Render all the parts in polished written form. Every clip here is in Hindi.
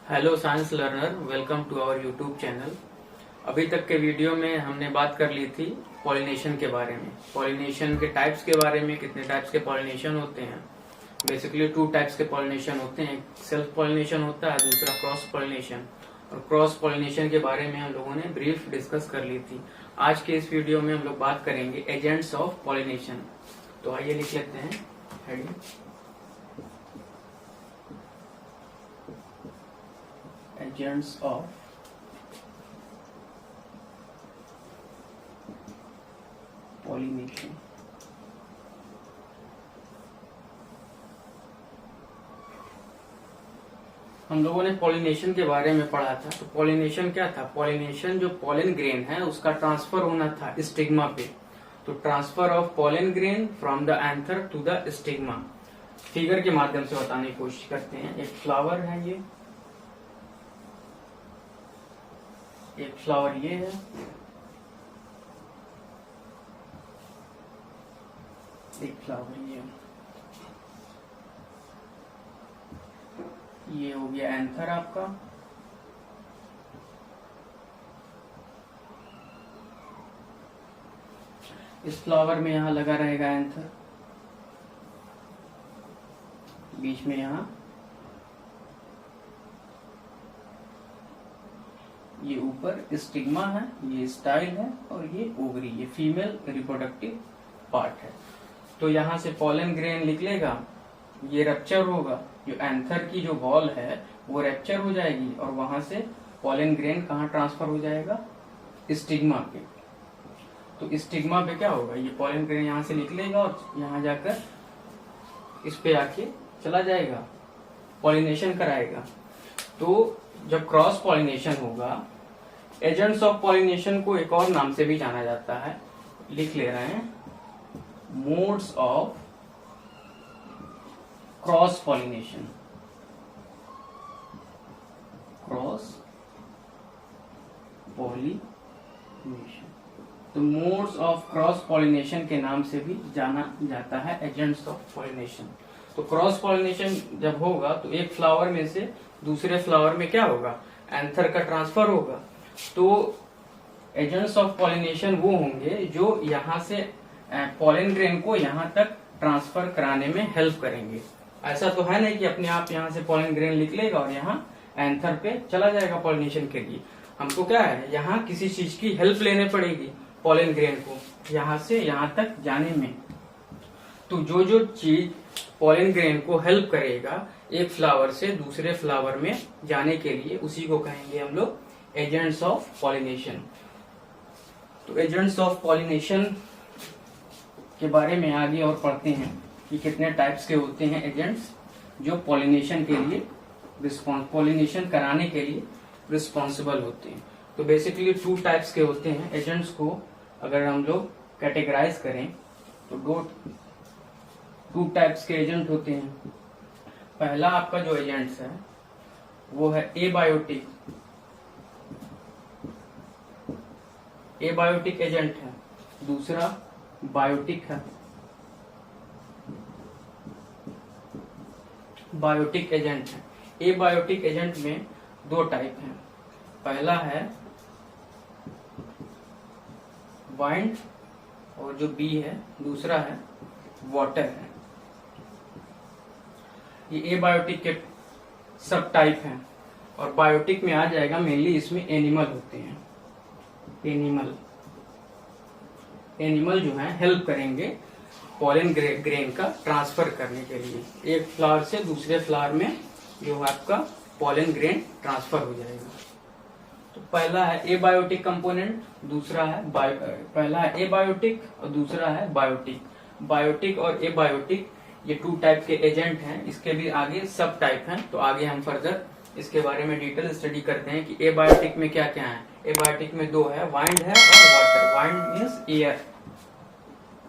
Hello science learner, welcome to our YouTube channel. अभी तक के वीडियो में हमने बात कर ली थी पॉलिनेशन के बारे में, पॉलिनेशन के टाइप्स के बारे में। कितने टाइप्स के पॉलिनेशन होते हैं? बेसिकली 2 टाइप्स के पॉलिनेशन होते हैं। एक सेल्फ पॉलिनेशन होता है, दूसरा क्रॉस पॉलिनेशन। और क्रॉस पॉलिनेशन के बारे में हम लोगों ने ब्रीफ डिस्कस कर ली थी। आज के इस वीडियो में हम लोग बात करेंगे एजेंट्स ऑफ पॉलिनेशन। तो आइए लिख लेते हैं हेडिंग, एजेंट्स ऑफ पॉलिनेशन। हम लोगों ने पॉलिनेशन के बारे में पढ़ा था। तो पॉलिनेशन क्या था? पॉलिनेशन जो पॉलन ग्रेन है उसका ट्रांसफर होना था स्टिग्मा पे। तो transfer of pollen grain from the anther to the stigma. Figure के माध्यम से बताने की कोशिश करते हैं। एक फ्लावर है, ये एक फ्लावर ये है, एक फ्लावर ये हो गया एंथर आपका। इस फ्लावर में यहां लगा रहेगा एंथर, बीच में यहां ये ऊपर स्टिग्मा है, ये स्टाइल है, और ये ओवरी, ये फीमेल रिप्रोडक्टिव पार्ट है। तो यहां से पॉलन ग्रेन निकलेगा, ये रप्चर होगा, जो एंथर की जो वॉल है वो रैप्चर हो जाएगी, और वहां से पॉलन ग्रेन कहाँ ट्रांसफर हो जाएगा? स्टिग्मा पे। तो स्टिग्मा पे क्या होगा? ये पॉलन ग्रेन यहाँ से निकलेगा और यहाँ जाकर इस पे आके चला जाएगा, पॉलिनेशन कराएगा। तो जब क्रॉस पॉलिनेशन होगा, एजेंट्स ऑफ पॉलिनेशन को एक और नाम से भी जाना जाता है, लिख ले रहे हैं, modes of cross pollination. Cross pollination, तो मोड्स ऑफ क्रॉस पॉलिनेशन के नाम से भी जाना जाता है एजेंट्स ऑफ पॉलिनेशन। तो क्रॉस पॉलिनेशन जब होगा तो एक फ्लावर में से दूसरे फ्लावर में क्या होगा? एंथर का ट्रांसफर होगा। तो एजेंट्स ऑफ पॉलिनेशन वो होंगे जो यहाँ से पॉलन ग्रेन को यहाँ तक ट्रांसफर कराने में हेल्प करेंगे। ऐसा तो है नहीं कि अपने आप यहाँ से पॉलन ग्रेन निकलेगा और यहाँ एंथर पे चला जाएगा पॉलिनेशन के लिए। हमको क्या है, यहाँ किसी चीज की हेल्प लेने पड़ेगी पॉलन ग्रेन को यहाँ से यहाँ तक जाने में। तो जो जो चीज पॉलन ग्रेन को हेल्प करेगा एक फ्लावर से दूसरे फ्लावर में जाने के लिए, उसी को कहेंगे हम लोग एजेंट्स ऑफ पॉलिनेशन। तो एजेंट्स ऑफ पॉलिनेशन के बारे में आगे और पढ़ते हैं कि कितने टाइप्स के होते हैं एजेंट्स जो पॉलिनेशन के लिए पॉलिनेशन कराने के लिए रिस्पॉन्सिबल होते हैं। तो बेसिकली 2 टाइप्स के होते हैं एजेंट्स को अगर हम लोग कैटेगराइज करें तो 2 टाइप्स के एजेंट होते हैं। पहला आपका जो एजेंट्स है वो है एबायोटिक। एबायोटिक एजेंट है। दूसरा बायोटिक है। बायोटिक एजेंट है। एबायोटिक एजेंट में 2 टाइप हैं। पहला है वाइंड, और जो बी है दूसरा है वाटर है। ये एबायोटिक के सब टाइप हैं। और बायोटिक में आ जाएगा मेनली, इसमें एनिमल होते हैं। एनिमल जो है हेल्प करेंगे पॉलन ग्रेन का ट्रांसफर करने के लिए। एक फ्लावर से दूसरे फ्लावर में जो आपका पॉलन ग्रेन ट्रांसफर हो जाएगा। तो पहला है एबायोटिक कंपोनेंट, दूसरा है पहला है एबायोटिक और दूसरा है बायोटिक। बायोटिक और एबायोटिक ये 2 टाइप के एजेंट हैं। इसके भी आगे सब टाइप हैं। तो आगे हम फर्दर इसके बारे में डिटेल स्टडी करते हैं कि एबायोटिक में क्या क्या है। एबायोटिक में 2 है, वाइंड है और वाटर। वाइंड मीन्स एयर,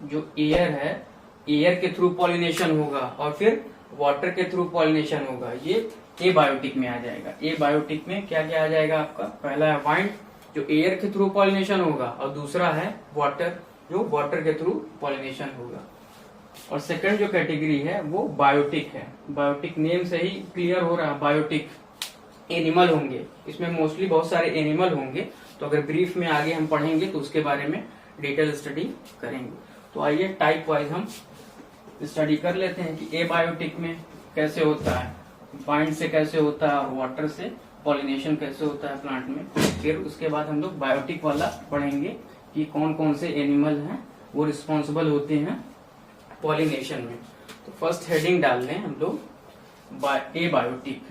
जो एयर है, एयर के थ्रू पॉलिनेशन होगा, और फिर वाटर के थ्रू पॉलिनेशन होगा। ये एबायोटिक में आ जाएगा। एबायोटिक में क्या क्या आ जाएगा आपका? पहला है वाइंड, जो एयर के थ्रू पॉलिनेशन होगा, और दूसरा है वाटर, जो वाटर के थ्रू पॉलिनेशन होगा। और सेकंड जो कैटेगरी है वो बायोटिक है। बायोटिक नेम से ही क्लियर हो रहा है, बायोटिक एनिमल होंगे, इसमें मोस्टली बहुत सारे एनिमल होंगे। तो अगर ब्रीफ में आगे हम पढ़ेंगे तो उसके बारे में डिटेल स्टडी करेंगे। तो आइए टाइप वाइज हम स्टडी कर लेते हैं कि एबायोटिक में कैसे होता है, बाइंड से कैसे होता है, और वाटर से पॉलिनेशन कैसे होता है प्लांट में। फिर उसके बाद हम लोग बायोटिक वाला पढ़ेंगे कि कौन कौन से एनिमल हैं वो रिस्पॉन्सिबल होते हैं पॉलिनेशन में। तो फर्स्ट हेडिंग डाल लें हम लोग abiotic,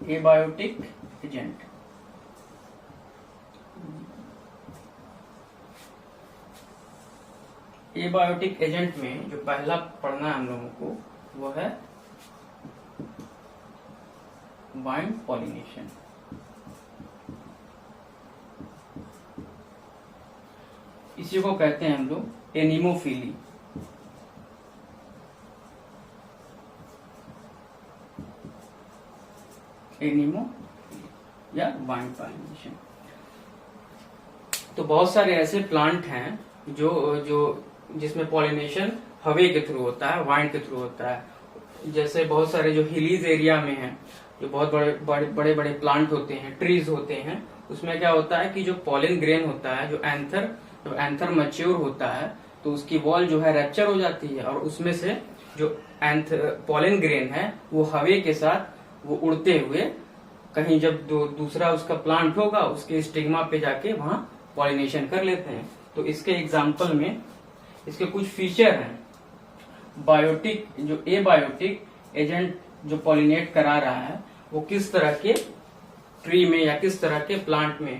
abiotic agent. Abiotic agent में जो पहला पढ़ना है हम लोगों को वो है बाइंड पॉलिनेशन। इसी को कहते हैं हम लोग एनिमोफिली। एनिमो या बाइंड पॉलिनेशन। तो बहुत सारे ऐसे प्लांट हैं जो जिसमें पॉलिनेशन हवे के थ्रू होता है, वाइंड के थ्रू होता है। जैसे बहुत सारे जो हिलीज एरिया में हैं, जो बहुत बड़े बड़े प्लांट होते हैं, ट्रीज होते हैं, उसमें क्या होता है कि जो पॉलिन ग्रेन होता है, जब एंथर मैच्योर होता है तो उसकी वॉल जो है रैप्चर हो जाती है, और उसमें से जो पॉलिन ग्रेन है वो हवे के साथ वो उड़ते हुए कहीं जब दूसरा उसका प्लांट होगा उसके स्टिग्मा पे जाके वहां पॉलिनेशन कर लेते हैं। तो इसके एग्जाम्पल में इसके कुछ फीचर हैं। बायोटिक जो एबायोटिक एजेंट जो पॉलिनेट करा रहा है वो किस तरह के ट्री में या किस तरह के प्लांट में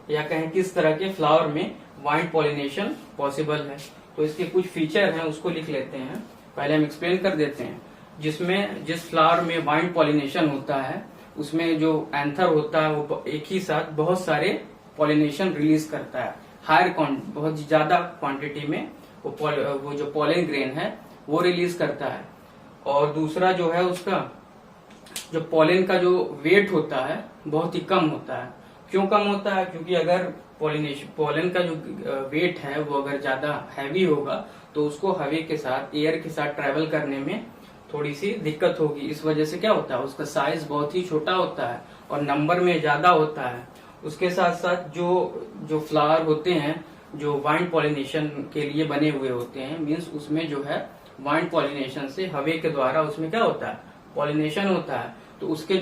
या कहें किस तरह के फ्लावर में वाइंड पॉलिनेशन पॉसिबल है। तो इसके कुछ फीचर हैं उसको लिख लेते हैं, पहले हम एक्सप्लेन कर देते हैं। जिस फ्लावर में वाइंड पॉलिनेशन होता है उसमें जो एंथर होता है वो एक ही साथ बहुत सारे पॉलिनेशन रिलीज करता है, बहुत ज्यादा क्वांटिटी में वो जो पॉलिन ग्रेन है वो रिलीज करता है। और दूसरा जो है उसका जो पॉलिन का जो वेट होता है बहुत ही कम होता है। क्यों कम होता है? क्योंकि अगर पॉलिन का जो वेट है वो अगर ज्यादा हैवी होगा तो उसको हवा के साथ, एयर के साथ ट्रेवल करने में थोड़ी सी दिक्कत होगी। इस वजह से क्या होता है, उसका साइज बहुत ही छोटा होता है और नंबर में ज्यादा होता है। उसके साथ साथ जो फ्लावर होते हैं जो वाइंड पॉलिनेशन के लिए बने हुए होते हैं, मीन्स उसमें जो है वाइंड पॉलिनेशन से हवा के द्वारा उसमें क्या होता है, पॉलिनेशन होता है। तो उसके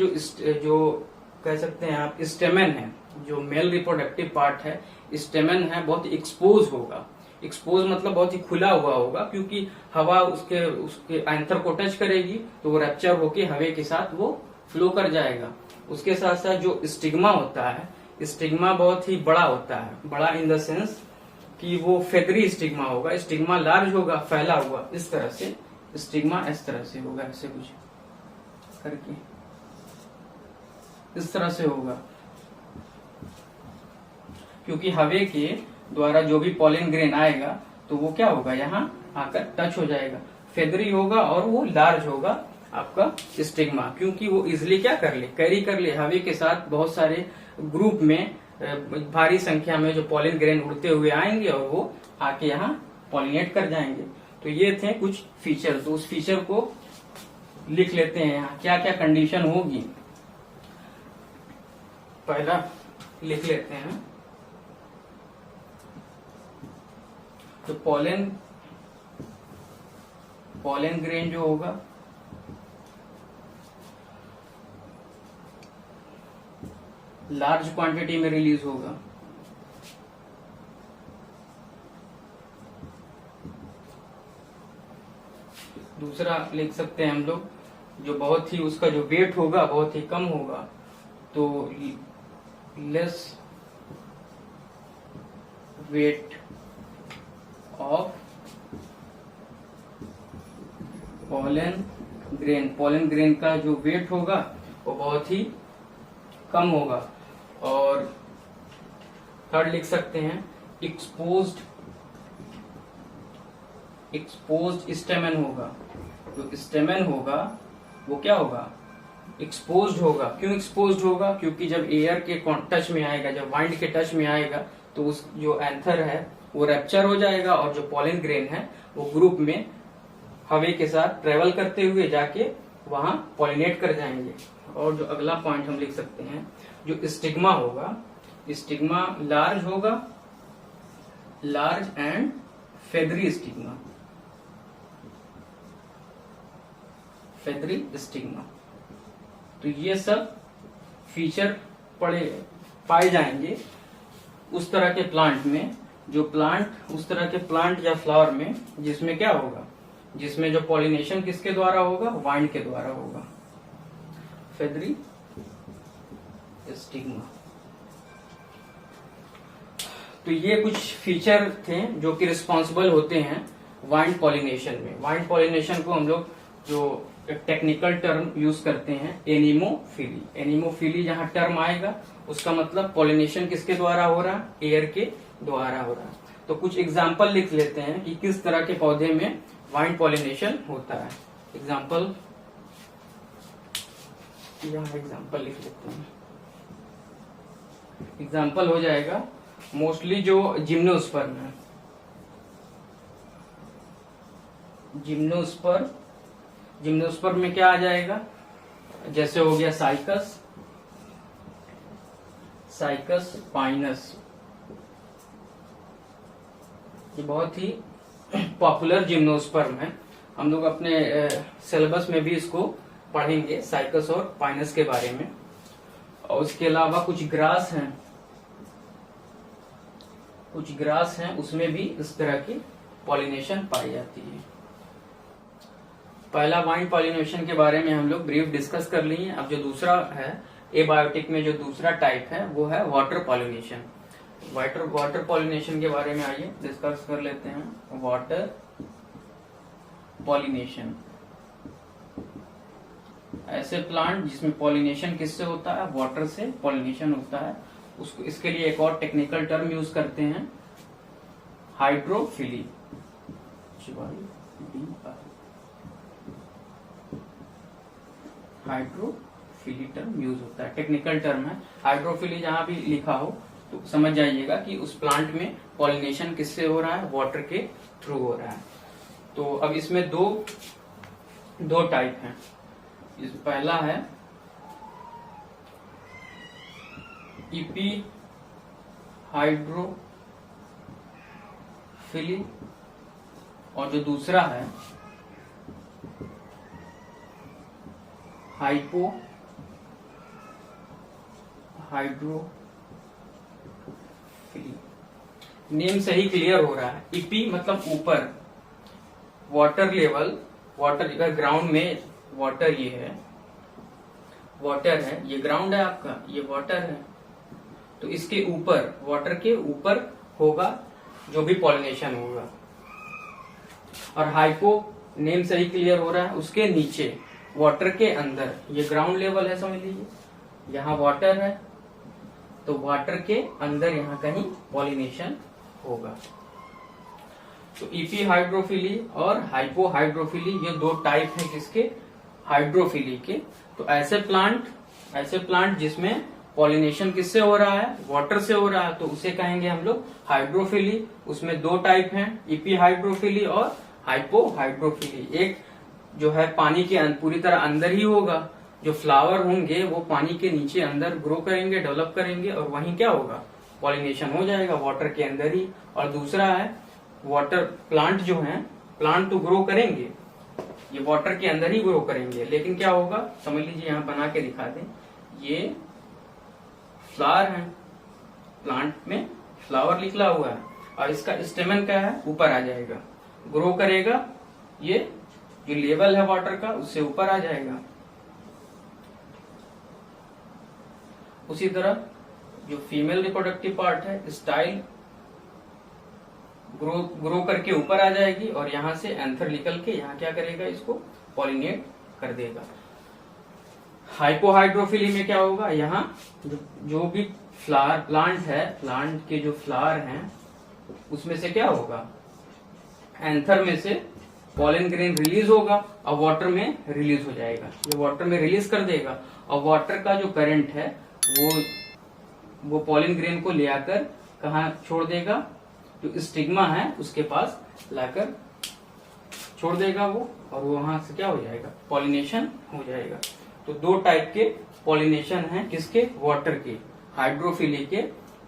जो कह सकते हैं आप स्टेमन है, जो मेल रिप्रोडक्टिव पार्ट है, स्टेमन है, बहुत एक्सपोज होगा। एक्सपोज मतलब बहुत ही खुला हुआ होगा, क्योंकि हवा उसके एंथर को टच करेगी तो वो रैप्चर होके हवा के साथ वो फ्लो कर जाएगा। उसके साथ साथ जो स्टिग्मा होता है, स्टिग्मा बहुत ही बड़ा होता है, बड़ा इन द सेंस कि वो फेदरी स्टिग्मा होगा। स्टिग्मा लार्ज होगा, फैला हुआ, इस तरह से स्टिग्मा इस तरह से होगा, ऐसे कुछ करके इस तरह से होगा, क्योंकि हवा के द्वारा जो भी पॉलिन ग्रेन आएगा तो वो क्या होगा, यहाँ आकर टच हो जाएगा, फेदरी होगा और वो लार्ज होगा आपका स्टिग्मा, क्योंकि वो इजिली क्या कर ले, कैरी कर ले हवा के साथ। बहुत सारे ग्रुप में भारी संख्या में जो पॉलिन ग्रेन उड़ते हुए आएंगे और वो आके यहाँ पॉलिनेट कर जाएंगे। तो ये थे कुछ फीचर, तो उस फीचर को लिख लेते हैं यहाँ क्या क्या कंडीशन होगी। पहला लिख लेते हैं, तो पॉलन ग्रेन जो होगा लार्ज क्वांटिटी में रिलीज होगा। दूसरा लिख सकते हैं हम लोग, जो बहुत ही उसका जो वेट होगा बहुत ही कम होगा, तो less weight of pollen grain. Pollen grain का जो वेट होगा वो बहुत ही कम होगा। और थर्ड लिख सकते हैं एक्सपोज्ड स्टेमन होगा। जो स्टेमन होगा वो क्या होगा, एक्सपोज्ड होगा। क्यों एक्सपोज्ड होगा, क्योंकि जब एयर के टच में आएगा, जब वाइंड के टच में आएगा तो उस जो एंथर है वो रैप्चर हो जाएगा और जो पॉलिन ग्रेन है वो ग्रुप में हवा के साथ ट्रेवल करते हुए जाके वहां पॉलिनेट कर जाएंगे। और जो अगला पॉइंट हम लिख सकते हैं, जो स्टिग्मा होगा, स्टिग्मा लार्ज होगा, large and feathery stigma, feathery stigma. तो ये सब फीचर पाए जाएंगे उस तरह के प्लांट में, जो प्लांट उस तरह के प्लांट या फ्लावर में जिसमें क्या होगा, जिसमें जो पॉलिनेशन किसके द्वारा होगा, वाइंड के द्वारा होगा, फेदरी स्टिग्मा। तो ये कुछ फीचर थे जो कि रिस्पॉन्सिबल होते हैं वाइंड पॉलिनेशन में। वाइंड पॉलिनेशन को हम लोग जो एक टेक्निकल टर्म यूज करते हैं, एनिमोफिली। एनिमोफिली जहां टर्म आएगा उसका मतलब पॉलिनेशन किसके द्वारा हो रहा है, एयर के द्वारा हो रहा है। तो कुछ एग्जाम्पल लिख लेते हैं कि किस तरह के पौधे में वाइंड पॉलिनेशन होता है। एग्जाम्पल, यहाँ एग्जाम्पल लिख लेते हैं। एग्जाम्पल हो जाएगा मोस्टली जो जिम्नोस्पर्म है, जिम्नोस्पर्म में क्या आ जाएगा, जैसे हो गया साइकस, साइकस पाइनस। ये बहुत ही पॉपुलर जिम्नोस्पर्म है। हम लोग अपने सिलेबस में भी इसको पढ़ेंगे, साइकस और पाइनस के बारे में। और उसके अलावा कुछ ग्रास हैं, कुछ ग्रास हैं, उसमें भी इस तरह की पॉलिनेशन पाई जाती है। पहला वाइंड पॉलिनेशन के बारे में हम लोग ब्रीफ डिस्कस कर लिए। अब जो दूसरा है, एबायोटिक में जो दूसरा टाइप है वो है वाटर पॉलिनेशन। वाटर पॉलिनेशन के बारे में आइए डिस्कस कर लेते हैं। वाटर पॉलिनेशन, ऐसे प्लांट जिसमें पॉलिनेशन किससे होता है, वाटर से पॉलिनेशन होता है। उसको इसके लिए एक और टेक्निकल टर्म यूज करते हैं, हाइड्रोफिली। हाइड्रोफिली टर्म यूज होता है, टेक्निकल टर्म है। हाइड्रोफिली जहां भी लिखा हो तो समझ जाइएगा कि उस प्लांट में पॉलिनेशन किससे हो रहा है, वाटर के थ्रू हो रहा है। तो अब इसमें दो टाइप हैं। इस पहला है इपी हाइड्रोफिली और जो दूसरा है हाइपो हाइड्रोफिली। नेम से ही क्लियर हो रहा है, इपी मतलब ऊपर, वाटर लेवल, वाटर ग्राउंड में वाटर, ये है वाटर है, ये ग्राउंड है आपका, ये वाटर है। तो इसके ऊपर, वाटर के ऊपर होगा जो भी पॉलिनेशन होगा। और हाइपो नेम से ही क्लियर हो रहा है, उसके नीचे वाटर के अंदर, ये ग्राउंड लेवल है समझ लीजिए, यहाँ वाटर है तो वाटर के अंदर यहाँ कहीं पॉलिनेशन होगा। तो इपी हाइड्रोफिली और हाइपो हाइड्रोफिली, ये दो टाइप है किसके, हाइड्रोफिली के। तो ऐसे प्लांट जिसमें पॉलिनेशन किससे हो रहा है, वाटर से हो रहा है, तो उसे कहेंगे हम लोग हाइड्रोफिली। उसमें दो टाइप हैं, इपी हाइड्रोफिली और हाइपो हाइड्रोफिली। एक जो है पानी के पूरी तरह अंदर ही होगा, जो फ्लावर होंगे वो पानी के नीचे अंदर ग्रो करेंगे, डेवलप करेंगे, और वहीं क्या होगा, पॉलिनेशन हो जाएगा वाटर के अंदर ही। और दूसरा है वाटर प्लांट, जो है प्लांट तो ग्रो करेंगे, ये वाटर के अंदर ही ग्रो करेंगे, लेकिन क्या होगा समझ लीजिए, यहाँ बना के दिखा दें, ये फ्लावर है, प्लांट में फ्लावर निकला हुआ है और इसका स्टेमन क्या है, ऊपर आ जाएगा, ग्रो करेगा, ये जो लेवल है वाटर का उससे ऊपर आ जाएगा। उसी तरह जो फीमेल रिप्रोडक्टिव पार्ट है, स्टाइल ग्रो करके ऊपर आ जाएगी और यहाँ से एंथर निकल के यहाँ क्या करेगा, इसको पॉलिनेट कर देगा। हाइपोहाइड्रोफिली में क्या होगा, यहाँ जो भी फ्लावर प्लांट है, प्लांट के जो फ्लावर हैं उसमें से क्या होगा, एंथर में से पॉलन ग्रेन रिलीज होगा और वाटर में रिलीज हो जाएगा, ये वाटर में रिलीज कर देगा और वाटर का जो करंट है वो पॉलन ग्रेन को ले आकर कहाँ छोड़ देगा, जो स्टिग्मा है उसके पास लाकर छोड़ देगा वो, और वो वहां से क्या हो जाएगा, पॉलिनेशन हो जाएगा। तो दो टाइप के पॉलिनेशन हैं, किसके, वाटर के, हाइड्रोफिली के।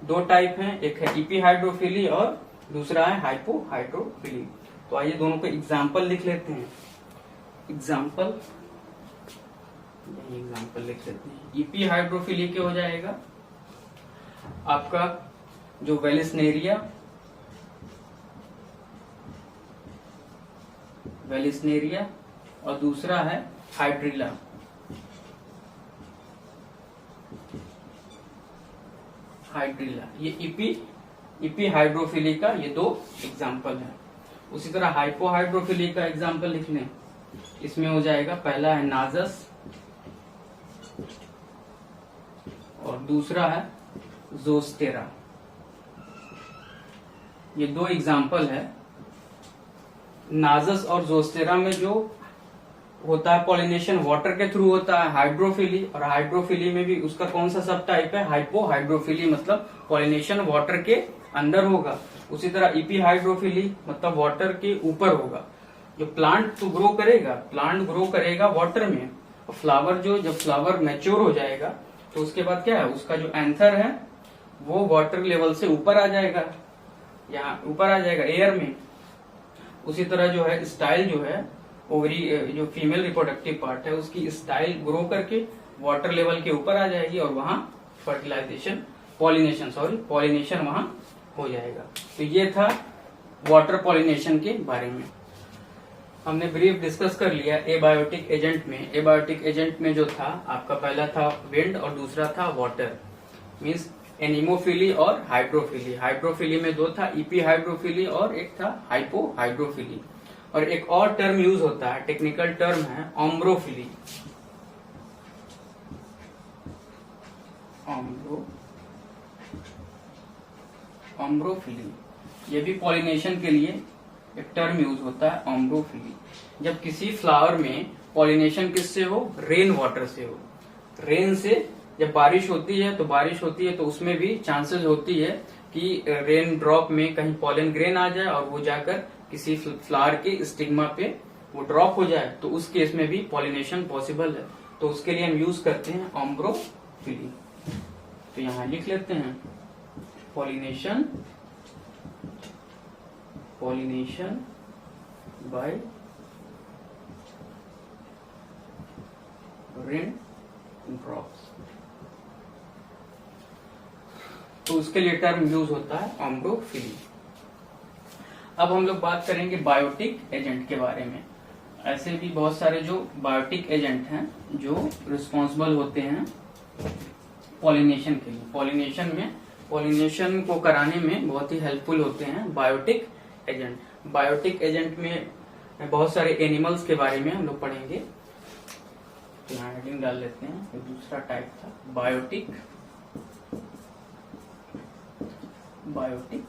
दो टाइप हैं, एक है इपी हाइड्रोफिली और दूसरा है हाइपो हाइड्रोफिली। तो आइए दोनों को एग्जाम्पल लिख लेते हैं। एग्जाम्पल लिख लेते हैं। इपी हाइड्रोफिली के हो जाएगा आपका जो वेलिस्नेरिया और दूसरा है हाइड्रिला। ये इपी हाइड्रोफिली का ये दो एग्जाम्पल है। उसी तरह हाइपो हाइड्रोफिली का एग्जाम्पल लिख लें। इसमें हो जाएगा, पहला है नाजस और दूसरा है जोस्टेरा। ये दो एग्जाम्पल है। नाजस और जोस्टेरा में जो होता है पॉलिनेशन वाटर के थ्रू होता है, हाइड्रोफिली, और हाइड्रोफिली में भी उसका कौन सा सब टाइप है, हाइपो हाइड्रोफिली, मतलब पॉलिनेशन वाटर के अंदर होगा। उसी तरह इपी हाइड्रोफिली मतलब वाटर के ऊपर होगा। जो प्लांट तो ग्रो करेगा वाटर में, और फ्लावर जब फ्लावर मैच्योर हो जाएगा तो उसके बाद क्या है, उसका जो एंथर है वो वाटर लेवल से ऊपर आ जाएगा, यहाँ ऊपर आ जाएगा एयर में। उसी तरह जो है स्टाइल जो है ओवरी, जो फीमेल रिप्रोडक्टिव पार्ट है उसकी स्टाइल ग्रो करके वाटर लेवल के ऊपर आ जाएगी और वहां पॉलिनेशन वहां हो जाएगा। तो ये था वाटर पॉलिनेशन के बारे में। हमने ब्रीफ डिस्कस कर लिया एबायोटिक एजेंट में। एबायोटिक एजेंट में जो था आपका, पहला था विंड और दूसरा था वाटर, मीन्स एनिमोफिली और हाइड्रोफिली। हाइड्रोफिली में दो था, इपी हाइड्रोफिली और एक था हाइपो हाइड्रोफिली। और एक और टर्म यूज होता है, टेक्निकल टर्म है ओम्ब्रोफिली। ओम्ब्रोफिली ये भी पॉलिनेशन के लिए एक टर्म यूज होता है, ओम्ब्रोफिली। जब किसी फ्लावर में पॉलिनेशन किससे हो, रेन वाटर से हो। रेन से जब बारिश होती है तो उसमें भी चांसेस होती है कि रेन ड्रॉप में कहीं पॉलन ग्रेन आ जाए और वो जाकर किसी फ्लावर के स्टिग्मा पे वो ड्रॉप हो जाए, तो उस केस में भी पॉलिनेशन पॉसिबल है। तो उसके लिए हम यूज करते हैं ओम्ब्रोफिली। तो यहाँ लिख लेते हैं पॉलिनेशन बाय रेन ड्रॉप्स। तो उसके लिए टर्म यूज होता है ओम्ब्रोफिली। अब हम लोग बात करेंगे बायोटिक एजेंट के बारे में। ऐसे भी बहुत सारे जो बायोटिक एजेंट हैं जो रिस्पॉन्सिबल होते हैं पॉलिनेशन के लिए। पॉलिनेशन को कराने में बहुत ही हेल्पफुल होते हैं बायोटिक एजेंट। बायोटिक एजेंट में बहुत सारे एनिमल्स के बारे में हम लोग पढ़ेंगे। तो यहाँ हेडिंग डाल लेते हैं। तो दूसरा टाइप था बायोटिक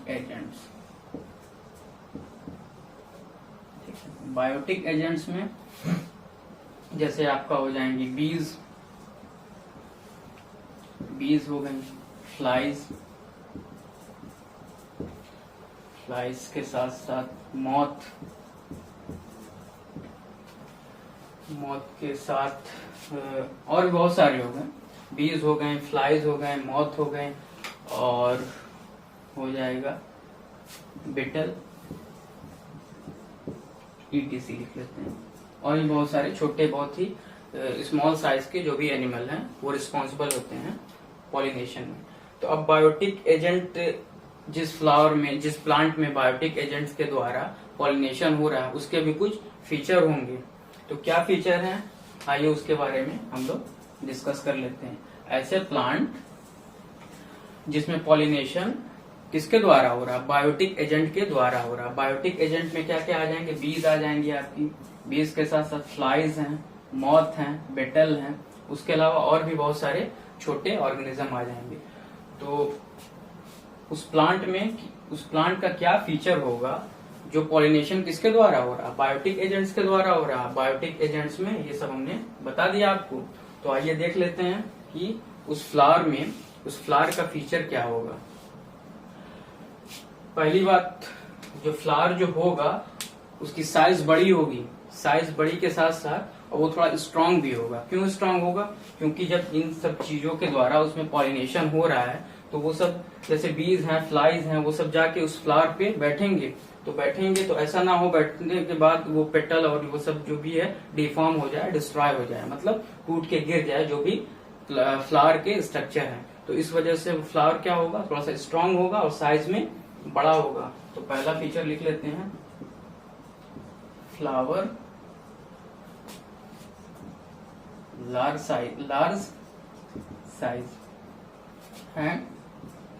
एजेंट्स। बायोटिक एजेंट्स में जैसे आपका हो जाएंगे बीज हो गए, फ्लाइज के साथ साथ मॉथ के साथ और भी बहुत सारे हो गए। बीज हो गए, फ्लाइज हो गए, मॉथ हो गए, और हो जाएगा बिटल, ETC लिख लेते हैं। और भी बहुत सारे छोटे, बहुत ही स्मॉल साइज के जो भी एनिमल हैं वो रिस्पॉन्सिबल होते हैं पॉलिनेशन में। तो अब बायोटिक एजेंट जिस प्लांट में बायोटिक एजेंट्स के द्वारा पॉलिनेशन हो रहा है उसके भी कुछ फीचर होंगे। तो क्या फीचर हैं, आइए उसके बारे में हम लोग डिस्कस कर लेते हैं। ऐसे प्लांट जिसमें पॉलिनेशन किसके द्वारा हो रहा है, बायोटिक एजेंट के द्वारा हो रहा है। बायोटिक एजेंट में क्या क्या आ जाएंगे, बीज आ जाएंगे आपकी, बीज के साथ साथ फ्लाइज हैं, मॉथ हैं, बेटल हैं, उसके अलावा और भी बहुत सारे छोटे ऑर्गेनिज्म आ जाएंगे। तो उस प्लांट का क्या फीचर होगा जो पॉलिनेशन किसके द्वारा हो रहा है, बायोटिक एजेंट्स के द्वारा हो रहा है। बायोटिक एजेंट्स में ये सब हमने बता दिया आपको। तो आइए देख लेते हैं कि उस फ्लावर का फीचर क्या होगा। पहली बात, जो फ्लावर जो होगा उसकी साइज बड़ी होगी, साइज बड़ी के साथ साथ और वो थोड़ा स्ट्रांग भी होगा। क्यों स्ट्रांग होगा? क्योंकि जब इन सब चीजों के द्वारा उसमें पॉलिनेशन हो रहा है तो वो सब जैसे बीज हैं, फ्लाइज हैं, वो सब जाके उस फ्लावर पे बैठेंगे। तो ऐसा ना हो बैठने के बाद वो पेटल और वो सब जो भी है डिफॉर्म हो जाए, डिस्ट्रॉय हो जाए, मतलब टूट के गिर जाए जो भी फ्लावर के स्ट्रक्चर है। तो इस वजह से फ्लावर क्या होगा, थोड़ा सा स्ट्रांग होगा और साइज में बड़ा होगा। तो पहला फीचर लिख लेते हैं, flower large size and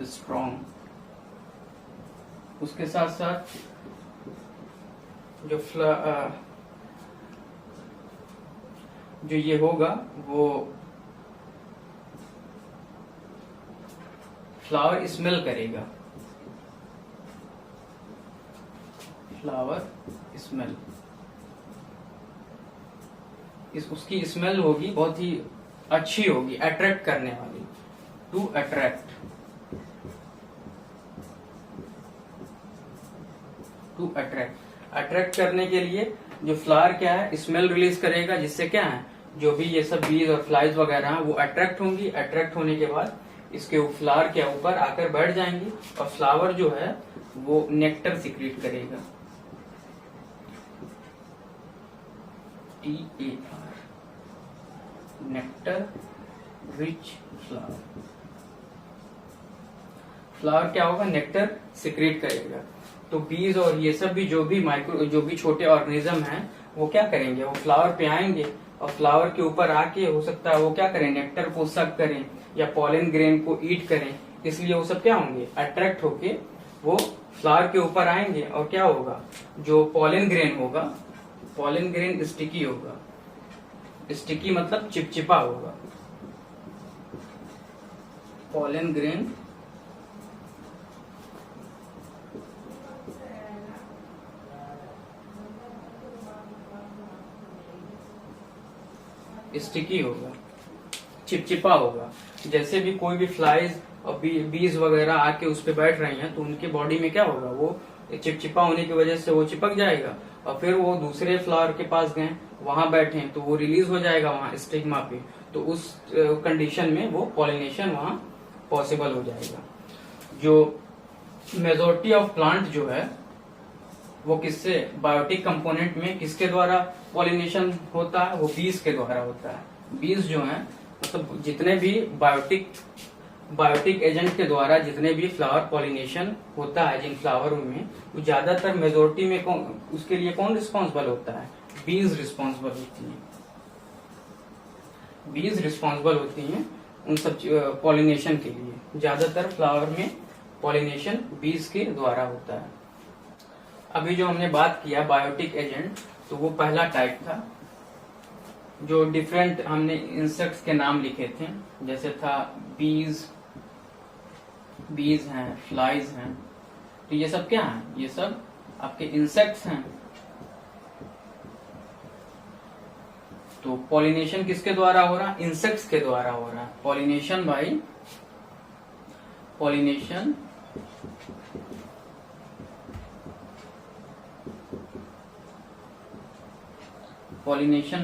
strong. उसके साथ साथ जो ये होगा वो फ्लावर स्मेल करेगा, फ्लावर स्मेल, उसकी स्मेल होगी बहुत ही अच्छी होगी, अट्रैक्ट करने वाली, टू अट्रैक्ट, अट्रैक्ट करने के लिए जो फ्लावर क्या है स्मेल रिलीज करेगा, जिससे क्या है जो भी ये सब बीज और फ्लाइज वगैरह हैं वो अट्रैक्ट होंगी। अट्रैक्ट होने के बाद इसके फ्लावर के ऊपर आकर बैठ जाएंगी और फ्लावर जो है वो नेक्टर सिक्रीट करेगा, TAR, nectar rich flower. Flower क्या होगा, नेक्टर सिक्रीट करेगा। तो बीज और ये सब भी जो भी छोटे ऑर्गेनिज्म हैं वो क्या करेंगे, वो फ्लावर पे आएंगे और फ्लावर के ऊपर आके हो सकता है वो क्या करें, नेक्टर को सक करें या पॉलन ग्रेन को ईट करें। इसलिए वो सब क्या होंगे, अट्रैक्ट होके वो फ्लावर के ऊपर आएंगे और क्या होगा, जो पॉलन ग्रेन होगा, पॉलन ग्रेन स्टिकी होगा, स्टिकी मतलब चिपचिपा होगा, पॉलन ग्रेन स्टिकी होगा, चिपचिपा होगा। जैसे भी कोई भी फ्लाइज और बीज वगैरह आके उस पे बैठ रही हैं तो उनके बॉडी में क्या होगा, वो चिपचिपा होने की वजह से वो चिपक जाएगा और फिर वो दूसरे फ्लावर के पास गए, वहां बैठे तो वो रिलीज हो जाएगा वहां स्टिग्मा पे। तो उस कंडीशन में वो पॉलिनेशन वहां पॉसिबल हो जाएगा। जो मेजोरिटी ऑफ प्लांट जो है वो किससे, बायोटिक कंपोनेंट में किसके द्वारा पॉलिनेशन होता है, वो बीज के द्वारा होता है। बीज जो है मतलब जितने भी बायोटिक एजेंट के द्वारा जितने भी फ्लावर पॉलिनेशन होता है जिन फ्लावरों में, वो ज्यादातर मेजोरिटी में उसके लिए कौन रिस्पॉन्सिबल होता है, बीज रिस्पॉन्सिबल होती है, बीज रिस्पॉन्सिबल होती हैं उन सब पॉलिनेशन के लिए। ज्यादातर फ्लावर में पॉलिनेशन बीज के द्वारा होता है। अभी जो हमने बात किया बायोटिक एजेंट, तो वो पहला टाइप था जो डिफरेंट हमने इंसेक्ट्स के नाम लिखे थे, जैसे था बीज हैं, फ्लाइज हैं। तो ये सब क्या हैं, ये सब आपके इंसेक्ट्स हैं। तो पॉलिनेशन किसके द्वारा हो रहा है, इंसेक्ट्स के द्वारा हो रहा है। Pollination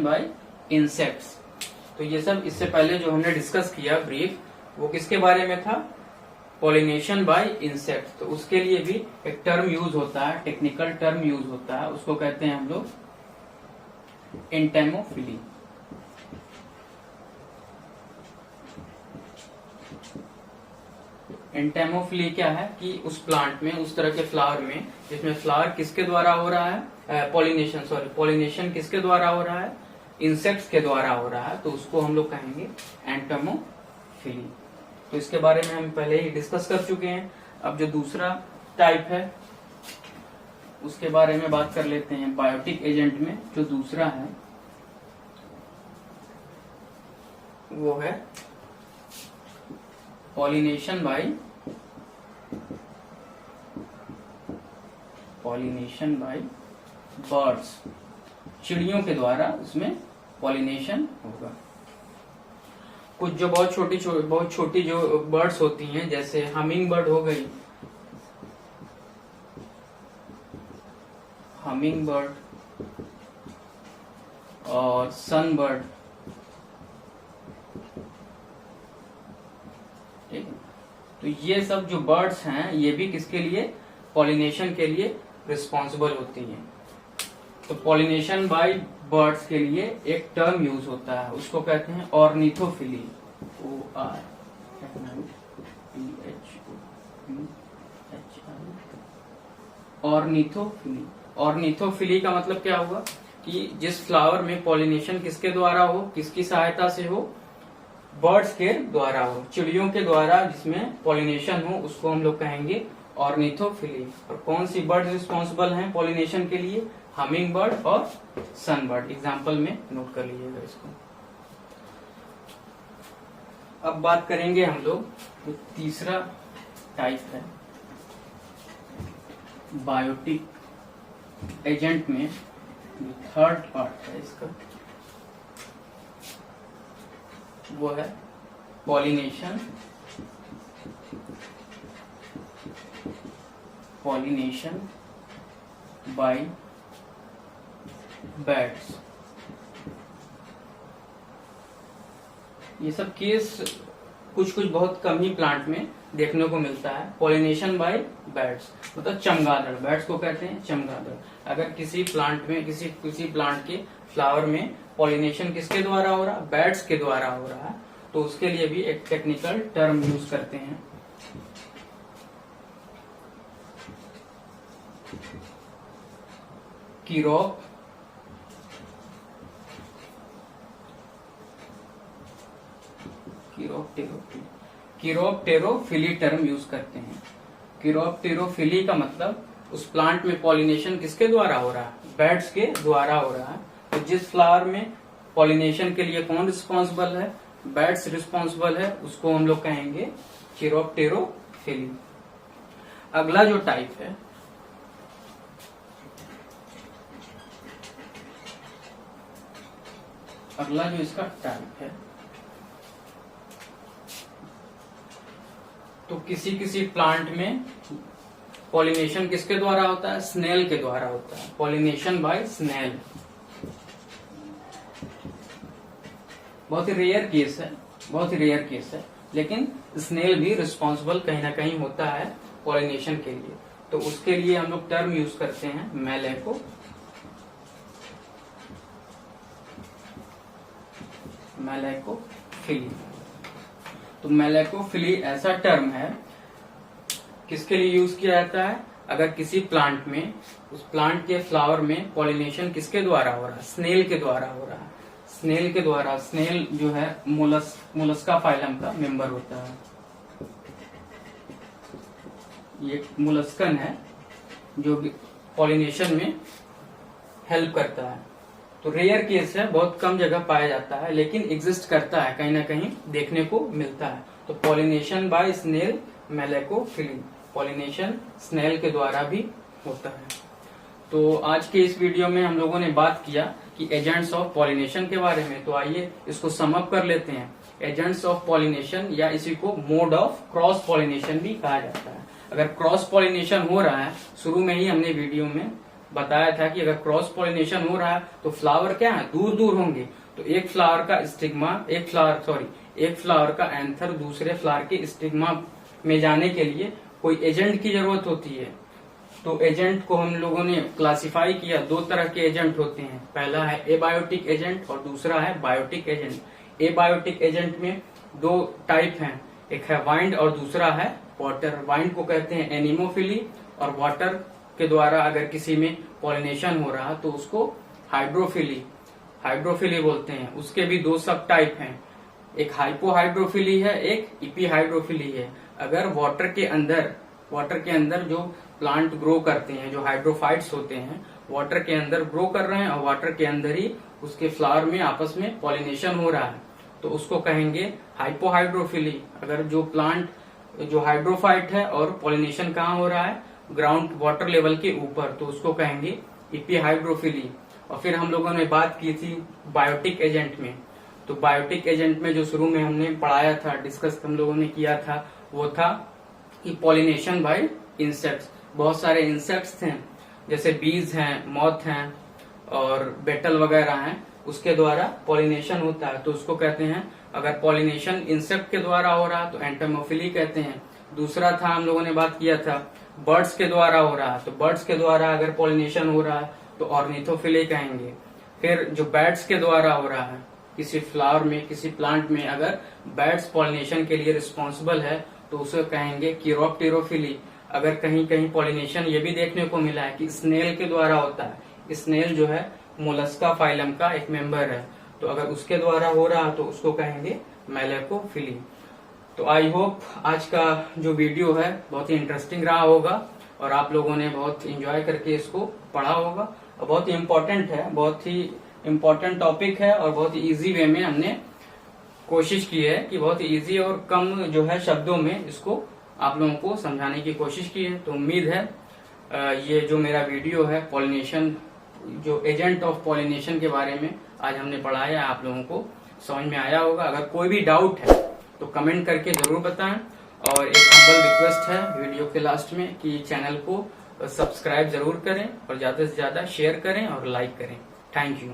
by insects. तो ये सब इससे पहले जो हमने डिस्कस किया ब्रीफ, वो किसके बारे में था, पॉलिनेशन बाय इंसेक्ट्स। तो उसके लिए भी एक टर्म यूज होता है, टेक्निकल टर्म यूज होता है, उसको कहते हैं हम लोग एंटेमोफिली। एंटेमोफिली क्या है कि उस प्लांट में, उस तरह के फ्लावर में जिसमें फ्लावर किसके द्वारा हो रहा है, पॉलिनेशन किसके द्वारा हो रहा है, इंसेक्ट्स के द्वारा हो रहा है, तो उसको हम लोग कहेंगे एंटेमोफिली। तो इसके बारे में हम पहले ही डिस्कस कर चुके हैं। अब जो दूसरा टाइप है उसके बारे में बात कर लेते हैं। बायोटिक एजेंट में जो दूसरा है वो है पॉलिनेशन बाय बर्ड्स। चिड़ियों के द्वारा उसमें पॉलिनेशन होगा। कुछ जो बहुत छोटी जो बर्ड्स होती हैं, जैसे हमिंग बर्ड हो गई, हमिंग बर्ड और सन बर्ड। ठीक है, तो ये सब जो बर्ड्स हैं ये भी किसके लिए, पॉलिनेशन के लिए रिस्पॉन्सिबल होती हैं। तो पॉलिनेशन बाय बर्ड्स के लिए एक टर्म यूज होता है, उसको कहते हैं ऑर्निथोफिली। ऑर्निथोफिली। ऑर्निथोफिली का मतलब क्या हुआ कि जिस फ्लावर में पॉलिनेशन किसके द्वारा हो, किसकी सहायता से हो, बर्ड्स के द्वारा हो, चिड़ियों के द्वारा जिसमें पॉलिनेशन हो, उसको हम लोग कहेंगे ऑर्निथोफिली। और कौन सी बर्ड रिस्पॉन्सिबल हैं पॉलिनेशन के लिए, हमिंग बर्ड और सन बर्ड। एग्जाम्पल में नोट कर लीजिएगा इसको। अब बात करेंगे हम लोग, तो तीसरा टाइप है बायोटिक एजेंट में, थर्ड पार्ट है इसका, वो है पॉलिनेशन बाय बैट्स। ये सब केस कुछ कुछ बहुत कम ही प्लांट में देखने को मिलता है। पॉलिनेशन बाय बैट्स मतलब चमगादड़, बैट्स को कहते हैं चमगादड़। अगर किसी प्लांट में किसी प्लांट के फ्लावर में पॉलिनेशन किसके द्वारा हो रहा है, बैट्स के द्वारा हो रहा है, तो उसके लिए भी एक टेक्निकल टर्म यूज करते हैं, कीरोप्टेरोफिली टर्म यूज करते हैं। कीरोप्टेरोफिली का मतलब उस प्लांट में पॉलिनेशन किसके द्वारा हो रहा है, बैट्स के द्वारा हो रहा है। तो जिस फ्लावर में पॉलिनेशन के लिए कौन रिस्पॉन्सिबल है, बैट्स रिस्पॉन्सिबल है, उसको हम लोग कहेंगे कीरोप्टेरोफिली। अगला जो टाइप है इसका टाइप है, तो किसी प्लांट में पॉलिनेशन किसके द्वारा होता है, स्नेल के द्वारा होता है, पॉलिनेशन बाय स्नेल। बहुत ही रेयर केस है, लेकिन स्नेल भी रिस्पॉन्सिबल कहीं ना कहीं होता है पॉलिनेशन के लिए। तो उसके लिए हम लोग टर्म यूज करते हैं मैलेकोफिली। तो मैलेकोफिली ऐसा टर्म है, किसके लिए यूज किया जाता है, अगर किसी प्लांट में, उस प्लांट के फ्लावर में पॉलिनेशन किसके द्वारा हो रहा है, स्नेल के द्वारा हो रहा है। स्नेल के द्वारा, स्नेल जो है मोलस्का फाइलम का मेंबर होता है, ये मोलस्कन है जो पॉलिनेशन में हेल्प करता है। तो रेयर केस है, बहुत कम जगह पाया जाता है, लेकिन एग्जिस्ट करता है, कहीं ना कहीं देखने को मिलता है। तो pollination by snail malacophily, pollination snail के द्वारा भी होता है। तो आज के इस वीडियो में हम लोगों ने बात किया कि एजेंट्स ऑफ पॉलिनेशन के बारे में। तो आइए इसको सम अप कर लेते हैं। एजेंट्स ऑफ पॉलिनेशन, या इसी को मोड ऑफ क्रॉस पॉलिनेशन भी कहा जाता है। अगर क्रॉस पॉलिनेशन हो रहा है, शुरू में ही हमने वीडियो में बताया था कि अगर क्रॉस पॉलिनेशन हो रहा है तो फ्लावर क्या है, दूर दूर होंगे। तो एक फ्लावर का स्टिग्मा, एक फ्लावर का एंथर दूसरे फ्लावर के स्टिग्मा में जाने के लिए कोई एजेंट की जरूरत होती है। तो एजेंट को हम लोगों ने क्लासिफाई किया, दो तरह के एजेंट होते हैं, पहला है एबायोटिक एजेंट और दूसरा है बायोटिक एजेंट। एबायोटिक एजेंट में दो टाइप हैं, एक है वाइंड और दूसरा है वाटर। वाइंड को कहते हैं एनिमोफिली, और वाटर के द्वारा अगर किसी में पॉलिनेशन हो रहा तो उसको हाइड्रोफिली बोलते हैं। उसके भी दो सब टाइप हैं, एक हाइपोहाइड्रोफिली है, एक इपीहाइड्रोफिली है। अगर वाटर के अंदर जो प्लांट ग्रो करते हैं, जो हाइड्रोफाइट्स होते हैं, वाटर के अंदर ग्रो कर रहे हैं और वाटर के अंदर ही उसके फ्लावर में आपस में पॉलिनेशन हो रहा है, तो उसको कहेंगे हाइपोहाइड्रोफिली। अगर जो प्लांट जो हाइड्रोफाइट है और पॉलिनेशन कहाँ हो रहा है, ग्राउंड वाटर लेवल के ऊपर, तो उसको कहेंगे इपीहाइड्रोफिली। और फिर हम लोगों ने बात की थी बायोटिक एजेंट में। तो बायोटिक एजेंट में जो शुरू में हमने पढ़ाया था, डिस्कस हम लोगों ने किया था, वो था कि पॉलिनेशन बाय इंसेक्ट्स। बहुत सारे इंसेक्ट्स थे जैसे बीज हैं, मॉथ हैं और बेटल वगैरह हैं, उसके द्वारा पॉलिनेशन होता है तो उसको कहते हैं, अगर पॉलिनेशन इंसेक्ट के द्वारा हो रहा तो एंटोमोफिली कहते हैं। दूसरा था, हम लोगों ने बात किया था बर्ड्स के द्वारा हो रहा है, तो बर्ड्स के द्वारा अगर पॉलिनेशन हो रहा है तो ऑर्निथोफिली कहेंगे। फिर जो बैट्स के द्वारा हो रहा है, किसी फ्लावर में, किसी प्लांट में अगर बैट्स पॉलिनेशन के लिए रिस्पॉन्सिबल है तो उसे कहेंगे कीरोप्टेरोफिली। अगर कहीं कहीं पॉलिनेशन ये भी देखने को मिला है कि स्नेल के द्वारा होता है, स्नेल जो है मोलस्का फाइलम का एक मेंबर है, तो अगर उसके द्वारा हो रहा तो उसको कहेंगे मैलेकोफिली। तो आई होप आज का जो वीडियो है बहुत ही इंटरेस्टिंग रहा होगा और आप लोगों ने बहुत एंजॉय करके इसको पढ़ा होगा। और बहुत ही इम्पोर्टेंट है, बहुत ही इम्पोर्टेंट टॉपिक है और बहुत ही इजी वे में हमने कोशिश की है कि बहुत ही इजी और कम जो है शब्दों में इसको आप लोगों को समझाने की कोशिश की है। तो उम्मीद है ये जो मेरा वीडियो है पॉलिनेशन, जो एजेंट ऑफ पॉलिनेशन के बारे में आज हमने पढ़ाया, आप लोगों को समझ में आया होगा। अगर कोई भी डाउट है तो कमेंट करके जरूर बताएं और एक हम्बल रिक्वेस्ट है वीडियो के लास्ट में कि चैनल को सब्सक्राइब जरूर करें और ज्यादा से ज्यादा शेयर करें और लाइक करें। Thank you.